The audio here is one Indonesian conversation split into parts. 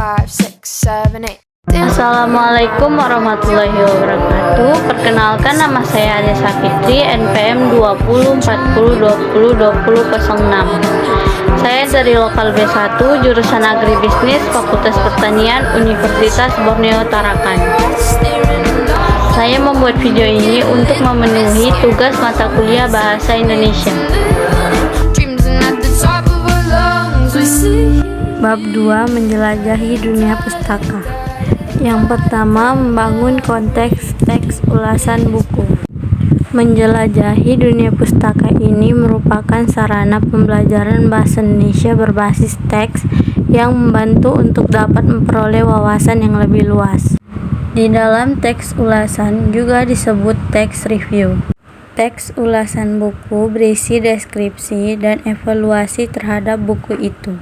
5, 6, 7, 8. Assalamualaikum warahmatullahi wabarakatuh. Perkenalkan, nama saya Anissa Fitri, NPM 2040202006. Saya dari Lokal B1, jurusan Agribisnis, Fakultas Pertanian, Universitas Borneo Tarakan. Saya membuat video ini untuk memenuhi tugas mata kuliah Bahasa Indonesia. Bab 2, menjelajahi dunia pustaka. Yang pertama, membangun konteks teks ulasan buku. Menjelajahi dunia pustaka ini merupakan sarana pembelajaran bahasa Indonesia berbasis teks yang membantu untuk dapat memperoleh wawasan yang lebih luas. Di dalam teks ulasan juga disebut teks review. Teks ulasan buku berisi deskripsi dan evaluasi terhadap buku itu.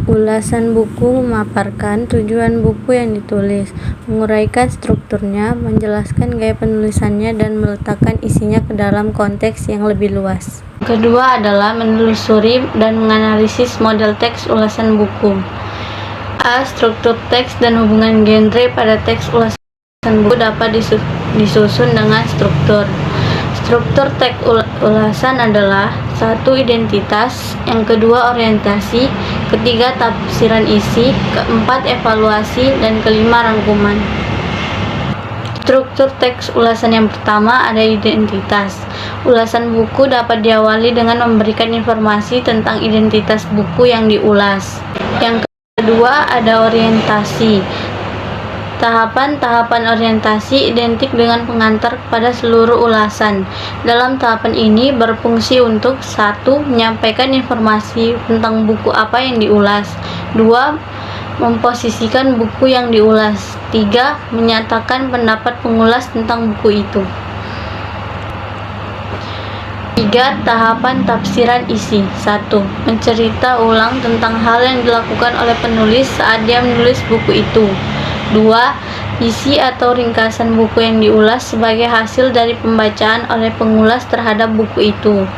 Ulasan buku memaparkan tujuan buku yang ditulis, menguraikan strukturnya, menjelaskan gaya penulisannya, dan meletakkan isinya ke dalam konteks yang lebih luas. Kedua adalah menelusuri dan menganalisis model teks ulasan buku. A. Struktur teks dan hubungan genre pada teks ulasan buku dapat disusun dengan struktur. Struktur teks ulasan adalah: 1. Identitas, yang kedua orientasi, ketiga tafsiran isi, keempat evaluasi, dan kelima rangkuman. Struktur teks ulasan yang pertama ada identitas. Ulasan buku dapat diawali dengan memberikan informasi tentang identitas buku yang diulas. Yang kedua ada orientasi. Tahapan-tahapan orientasi identik dengan pengantar kepada seluruh ulasan. Dalam tahapan ini berfungsi untuk: 1. Menyampaikan informasi tentang buku apa yang diulas. 2. Memposisikan buku yang diulas. 3. Menyatakan pendapat pengulas tentang buku itu. 3. Tahapan tafsiran isi. 1. Mencerita ulang tentang hal yang dilakukan oleh penulis saat dia menulis buku itu. 2. Isi atau ringkasan buku yang diulas sebagai hasil dari pembacaan oleh pengulas terhadap buku itu.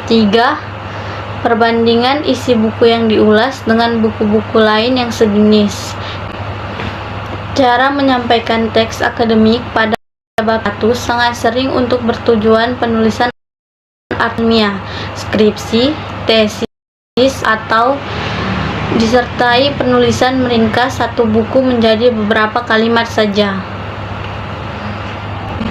3. Perbandingan isi buku yang diulas dengan buku-buku lain yang sejenis. Cara menyampaikan teks akademik pada bab 1 sangat sering untuk bertujuan penulisan ilmiah, skripsi, tesis, atau disertai penulisan meringkas satu buku menjadi beberapa kalimat saja.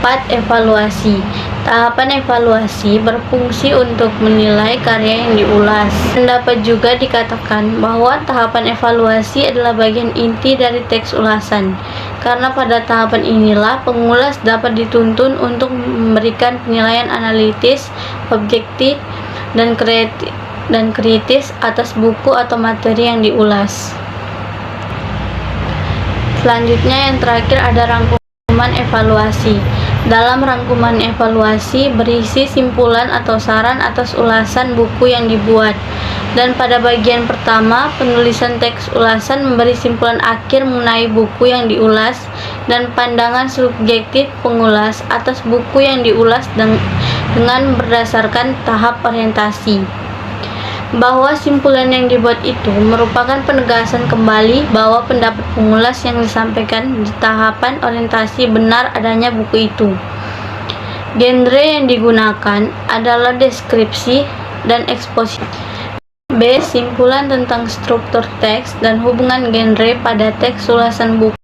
4. Evaluasi. Tahapan evaluasi berfungsi untuk menilai karya yang diulas. Dapat juga dikatakan bahwa tahapan evaluasi adalah bagian inti dari teks ulasan, karena pada tahapan inilah pengulas dapat dituntun untuk memberikan penilaian analitis, objektif, dan kritis atas buku atau materi yang diulas. Selanjutnya, yang terakhir ada rangkuman evaluasi. Dalam rangkuman evaluasi berisi simpulan atau saran atas ulasan buku yang dibuat. Dan pada bagian pertama, penulisan teks ulasan memberi simpulan akhir mengenai buku yang diulas dan pandangan subjektif pengulas atas buku yang diulas dengan berdasarkan tahap orientasi. Bahwa simpulan yang dibuat itu merupakan penegasan kembali bahwa pendapat pengulas yang disampaikan di tahapan orientasi benar adanya buku itu. Genre yang digunakan adalah deskripsi dan eksposisi. B. Simpulan tentang struktur teks dan hubungan genre pada teks ulasan buku.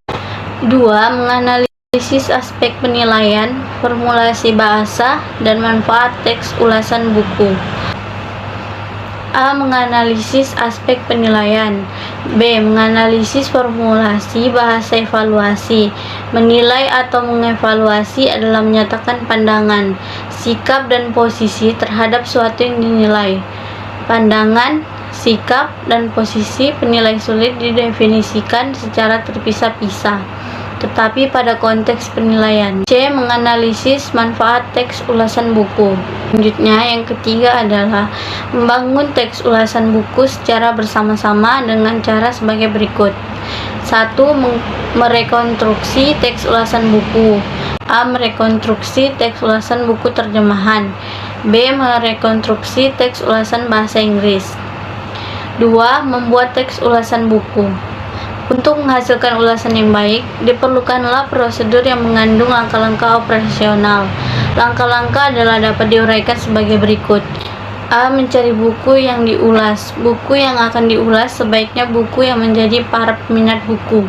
2. Menganalisis aspek penilaian, formulasi bahasa, dan manfaat teks ulasan buku. A. Menganalisis aspek penilaian. B. Menganalisis formulasi bahasa evaluasi. Menilai atau mengevaluasi adalah menyatakan pandangan, sikap, dan posisi terhadap suatu yang dinilai. Pandangan, sikap, dan posisi penilai sulit didefinisikan secara terpisah-pisah, tetapi pada konteks penilaian. C. Menganalisis manfaat teks ulasan buku. Selanjutnya, yang ketiga adalah membangun teks ulasan buku secara bersama-sama dengan cara sebagai berikut. 1. Merekonstruksi teks ulasan buku. A. Merekonstruksi teks ulasan buku terjemahan. B. Merekonstruksi teks ulasan bahasa Inggris. 2. Membuat teks ulasan buku. Untuk menghasilkan ulasan yang baik, diperlukanlah prosedur yang mengandung langkah-langkah operasional. Langkah-langkah adalah dapat diuraikan sebagai berikut. A. Mencari buku yang diulas. Buku yang akan diulas sebaiknya buku yang menjadi para peminat buku.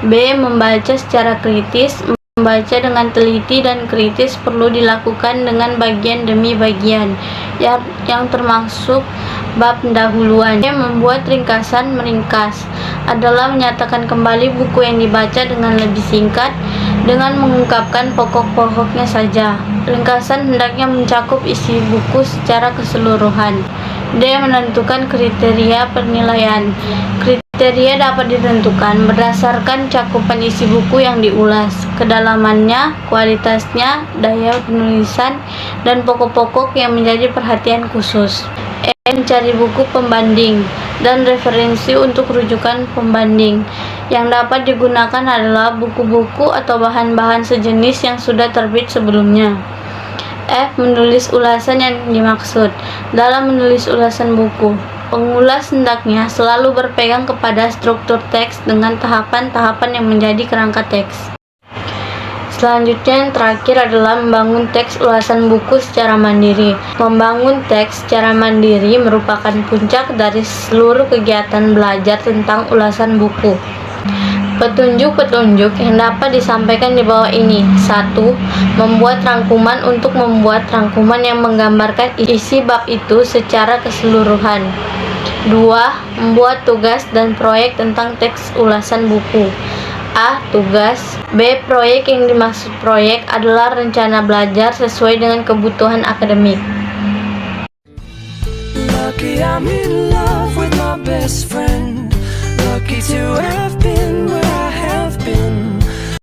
B. Membaca secara kritis. Membaca dengan teliti dan kritis perlu dilakukan dengan bagian demi bagian yang termasuk bab pendahuluan. Membuat ringkasan. Meringkas adalah menyatakan kembali buku yang dibaca dengan lebih singkat dengan mengungkapkan pokok-pokoknya saja. Ringkasan hendaknya mencakup isi buku secara keseluruhan. D. Menentukan kriteria penilaian. Kriteria dapat ditentukan berdasarkan cakupan isi buku yang diulas, kedalamannya, kualitasnya, daya penulisan, dan pokok-pokok yang menjadi perhatian khusus. E. Mencari buku pembanding dan referensi untuk rujukan pembanding. Yang dapat digunakan adalah buku-buku atau bahan-bahan sejenis yang sudah terbit sebelumnya. F. Menulis ulasan yang dimaksud. Dalam menulis ulasan buku, pengulas hendaknya selalu berpegang kepada struktur teks dengan tahapan-tahapan yang menjadi kerangka teks. Selanjutnya yang terakhir adalah membangun teks ulasan buku secara mandiri. Membangun teks secara mandiri merupakan puncak dari seluruh kegiatan belajar tentang ulasan buku. Petunjuk-petunjuk yang dapat disampaikan di bawah ini. 1. Membuat rangkuman untuk membuat rangkuman yang menggambarkan isi bab itu secara keseluruhan. 2. Membuat tugas dan proyek tentang teks ulasan buku. A. Tugas. B. Proyek. Yang dimaksud proyek adalah rencana belajar sesuai dengan kebutuhan akademik. Lucky I'm in love with my best friend.